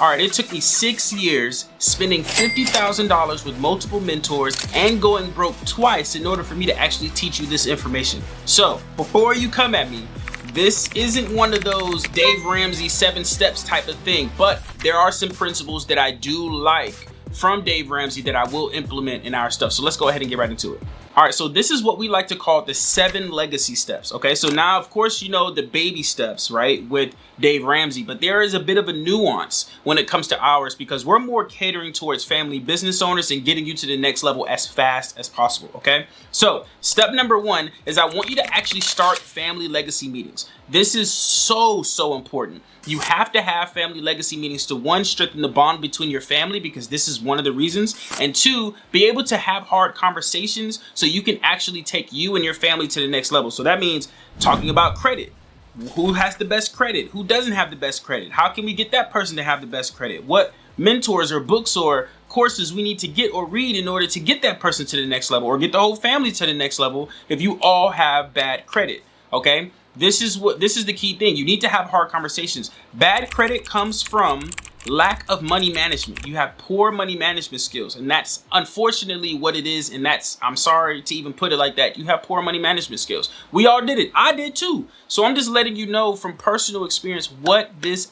All right, it took me 6 years, spending $50,000 with multiple mentors and going broke twice in order for me to actually teach you this information. So before you come at me, this isn't one of those Dave Ramsey 7 steps type of thing, but there are some principles that I do like from Dave Ramsey that I will implement in our stuff. So let's go ahead and get right into it. All right, so this is what we like to call the 7 legacy steps, okay? So now, of course, you know the baby steps, right, with Dave Ramsey, but there is a bit of a nuance when it comes to ours because we're more catering towards family business owners and getting you to the next level as fast as possible, okay? So step number 1 is I want you to actually start family legacy meetings. This is so important. You have to have family legacy meetings to 1, strengthen the bond between your family because this is one of the reasons, and 2, be able to have hard conversations so you can actually take you and your family to the next level. So that means talking about credit. Who has the best credit? Who doesn't have the best credit? How can we get that person to have the best credit? What mentors or books or courses we need to get or read in order to get that person to the next level or get the whole family to the next level if you all have bad credit, okay? This is the key thing. You need to have hard conversations. Bad credit comes from lack of money management. You have poor money management skills, and that's unfortunately what it is. And that's, I'm sorry to even put it like that. You have poor money management skills. We all did it. I did too. So I'm just letting you know from personal experience what this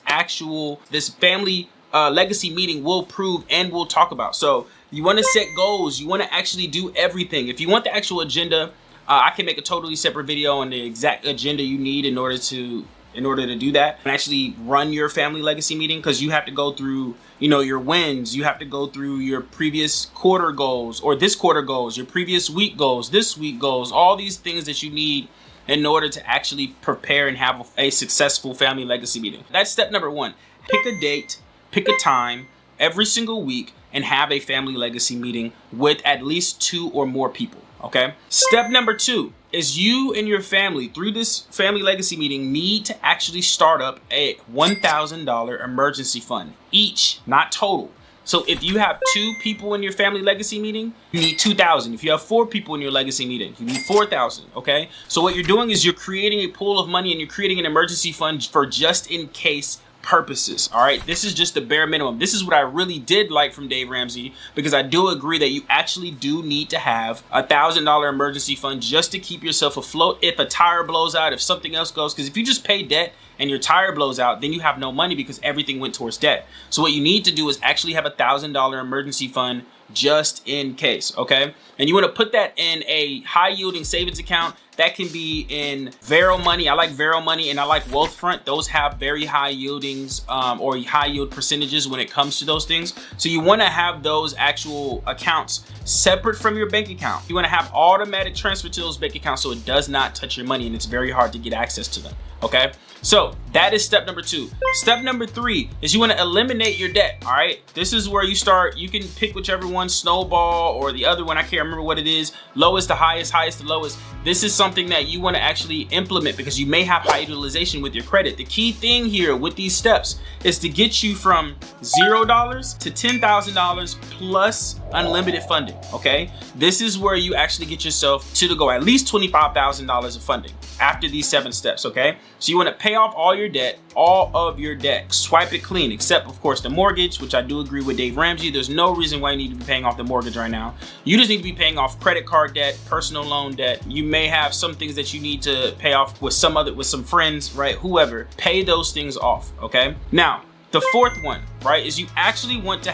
family legacy meeting will prove and will talk about. So you want to set goals. You want to actually do everything. If you want the actual agenda, I can make a totally separate video on the exact agenda you need in order to do that and actually run your family legacy meeting, because you have to go through, you know, your wins. You have to go through your previous quarter goals or this quarter goals, your previous week goals, this week goals, all these things that you need in order to actually prepare and have a successful family legacy meeting. That's step number 1. Pick a date, pick a time every single week and have a family legacy meeting with at least 2 or more people. Okay. Step number 2 is you and your family through this family legacy meeting need to actually start up a $1,000 emergency fund each, not total. So if you have 2 people in your family legacy meeting, you need $2,000. If you have 4 people in your legacy meeting, you need $4,000. Okay. So what you're doing is you're creating a pool of money and you're creating an emergency fund for just in case purposes. All right, this is just the bare minimum. This is what I really did like from Dave Ramsey, because I do agree that you actually do need to have $1,000 emergency fund just to keep yourself afloat if a tire blows out, if something else goes. Because if you just pay debt and your tire blows out, then you have no money because everything went towards debt. So what you need to do is actually have $1,000 emergency fund just in case. Okay, and you want to put that in a high yielding savings account. That can be in Vero Money. I like Vero Money and I like Wealthfront. Those have very high yieldings or high yield percentages when it comes to those things. So you want to have those actual accounts separate from your bank account. You want to have automatic transfer to those bank accounts so it does not touch your money and it's very hard to get access to them. Okay, so that is step number 2. Step number 3 is you want to eliminate your debt. All right, this is where you start. You can pick whichever one, Snowball or the other one. I can't remember what it is. Lowest to highest, highest to lowest. This is something that you want to actually implement because you may have high utilization with your credit. The key thing here with these steps is to get you from $0 to $10,000 plus unlimited funding. Okay, this is where you actually get yourself to the goal, at least $25,000 of funding after these 7 steps. Okay, so you want to pay off all of your debt, swipe it clean, except of course the mortgage, which I do agree with Dave Ramsey. There's no reason why you need to be paying off the mortgage right now. You just need to be paying off credit card debt, personal loan debt. You may have some things that you need to pay off with some friends, right? Whoever, pay those things off. Okay, now the 4th one, right, is you actually want to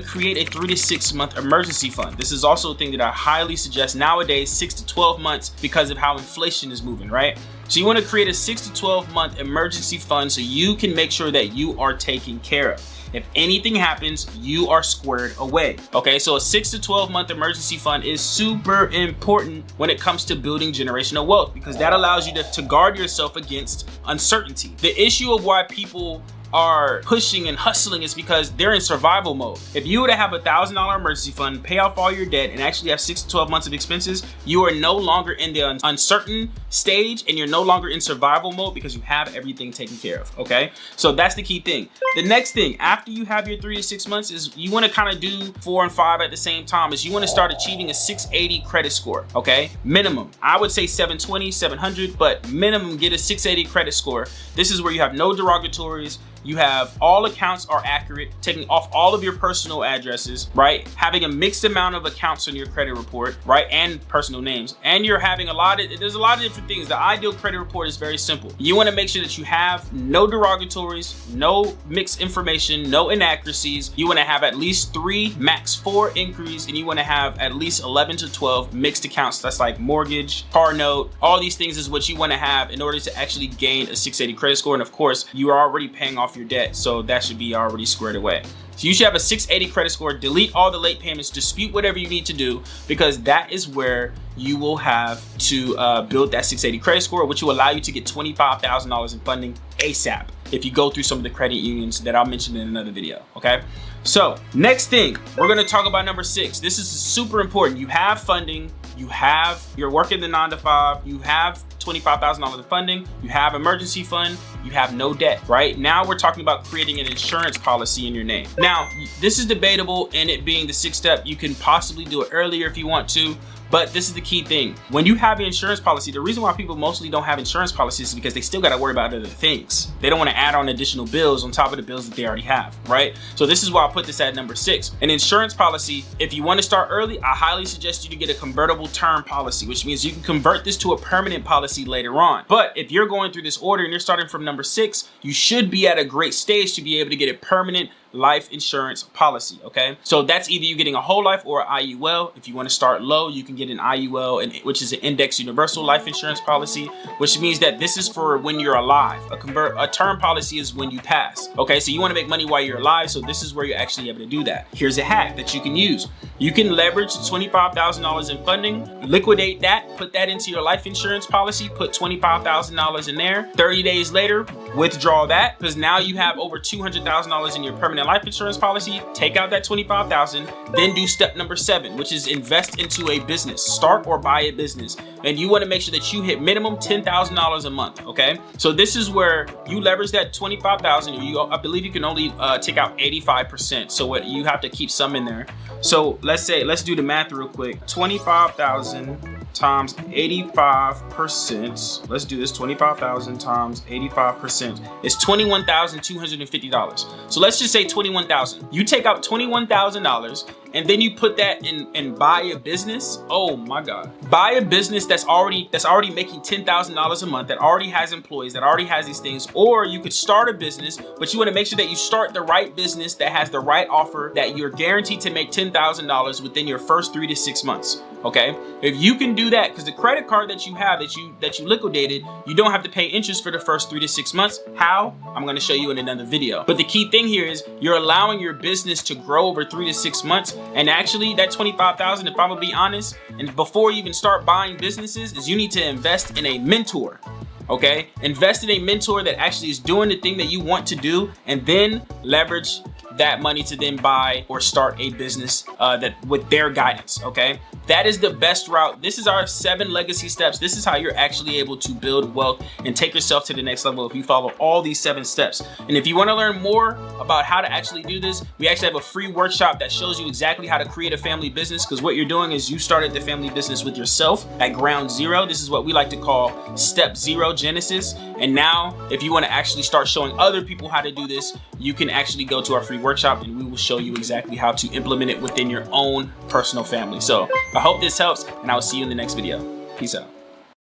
create a 3 to 6 month emergency fund. This is also a thing that I highly suggest nowadays, 6 to 12 months, because of how inflation is moving, right? So you want to create a 6 to 12 month emergency fund so you can make sure that you are taken care of. If anything happens, you are squared away. Okay, so a 6 to 12 month emergency fund is super important when it comes to building generational wealth, because that allows you to guard yourself against uncertainty. The issue of why people are pushing and hustling is because they're in survival mode. If you were to have $1,000 emergency fund, pay off all your debt, and actually have 6 to 12 months of expenses, you are no longer in the uncertain stage and you're no longer in survival mode because you have everything taken care of. Okay, so that's the key thing. The next thing after you have your 3 to 6 months is you want to kind of do 4 and 5 at the same time. Is you want to start achieving a 680 credit score. Okay, minimum. I would say 720, 700, but minimum get a 680 credit score. This is where you have no derogatories. you have all accounts are accurate, taking off all of your personal addresses, right? Having a mixed amount of accounts on your credit report, right? And personal names. And you're having there's a lot of different things. The ideal credit report is very simple. You want to make sure that you have no derogatories, no mixed information, no inaccuracies. You want to have at least 3, max 4 inquiries, and you want to have at least 11 to 12 mixed accounts. That's like mortgage, car note, all these things is what you want to have in order to actually gain a 680 credit score. And of course, you are already paying off your debt, so that should be already squared away. So you should have a 680 credit score. Delete all the late payments, dispute whatever you need to do, because that is where you will have to build that 680 credit score, which will allow you to get $25,000 in funding ASAP if you go through some of the credit unions that I'll mention in another video, okay? So next thing, we're gonna talk about number 6. This is super important. You have funding, you're working the 9 to 5, you have $25,000 in funding, you have emergency fund, you have no debt, right? Now we're talking about creating an insurance policy in your name. Now, this is debatable, and it being the 6th step, you can possibly do it earlier if you want to, but this is the key thing. When you have an insurance policy, the reason why people mostly don't have insurance policies is because they still gotta worry about other things. They don't wanna add on additional bills on top of the bills that they already have, right? So this is why I put this at number 6. An insurance policy, if you wanna start early, I highly suggest you to get a convertible term policy, which means you can convert this to a permanent policy later on. But if you're going through this order and you're starting from number 6, you should be at a great stage to be able to get a permanent life insurance policy, okay? So that's either you getting a whole life or an IUL. If you want to start low, you can get an IUL, which is an index universal life insurance policy, which means that this is for when you're alive. A term policy is when you pass, okay? So you want to make money while you're alive, so this is where you're actually able to do that. Here's a hack that you can use. You can leverage $25,000 in funding, liquidate that, put that into your life insurance policy, put $25,000 in there. 30 days later, withdraw that, because now you have over $200,000 in your permanent life insurance policy. Take out that $25,000, then do step number 7, which is invest into a business. Start or buy a business. And you want to make sure that you hit minimum $10,000 a month, okay? So this is where you leverage that $25,000. I believe you can only take out 85%. So what you have to keep some in there. So let's do the math real quick. 25,000 times 85%. Let's do this. 25,000 times 85% is $21,250. So let's just say 21,000. You take out $21,000 and then you put that in and buy a business. Oh my God. Buy a business that's already making $10,000 a month, that already has employees, that already has these things. Or you could start a business, but you want to make sure that you start the right business that has the right offer, that you're guaranteed to make $10,000 within your first 3 to 6 months. Okay, if you can do that, because the credit card that you have that you liquidated, you don't have to pay interest for the first 3 to 6 months. How? I'm going to show you in another video. But the key thing here is you're allowing your business to grow over 3 to 6 months. And actually that 25,000, if I'm gonna be honest, and before you even start buying businesses, is you need to invest in a mentor. Okay, invest in a mentor that actually is doing the thing that you want to do, and then leverage that money to then buy or start a business that with their guidance. Okay, that is the best route. This is our 7 legacy steps. This is how you're actually able to build wealth and take yourself to the next level if you follow all these 7 steps. And if you want to learn more about how to actually do this, we actually have a free workshop that shows you exactly how to create a family business, because what you're doing is you started the family business with yourself at ground zero. This is what we like to call step 0 Genesis. And now if you want to actually start showing other people how to do this, you can actually go to our free workshop and we will show you exactly how to implement it within your own personal family. So I hope this helps, and I will see you in the next video. Peace out.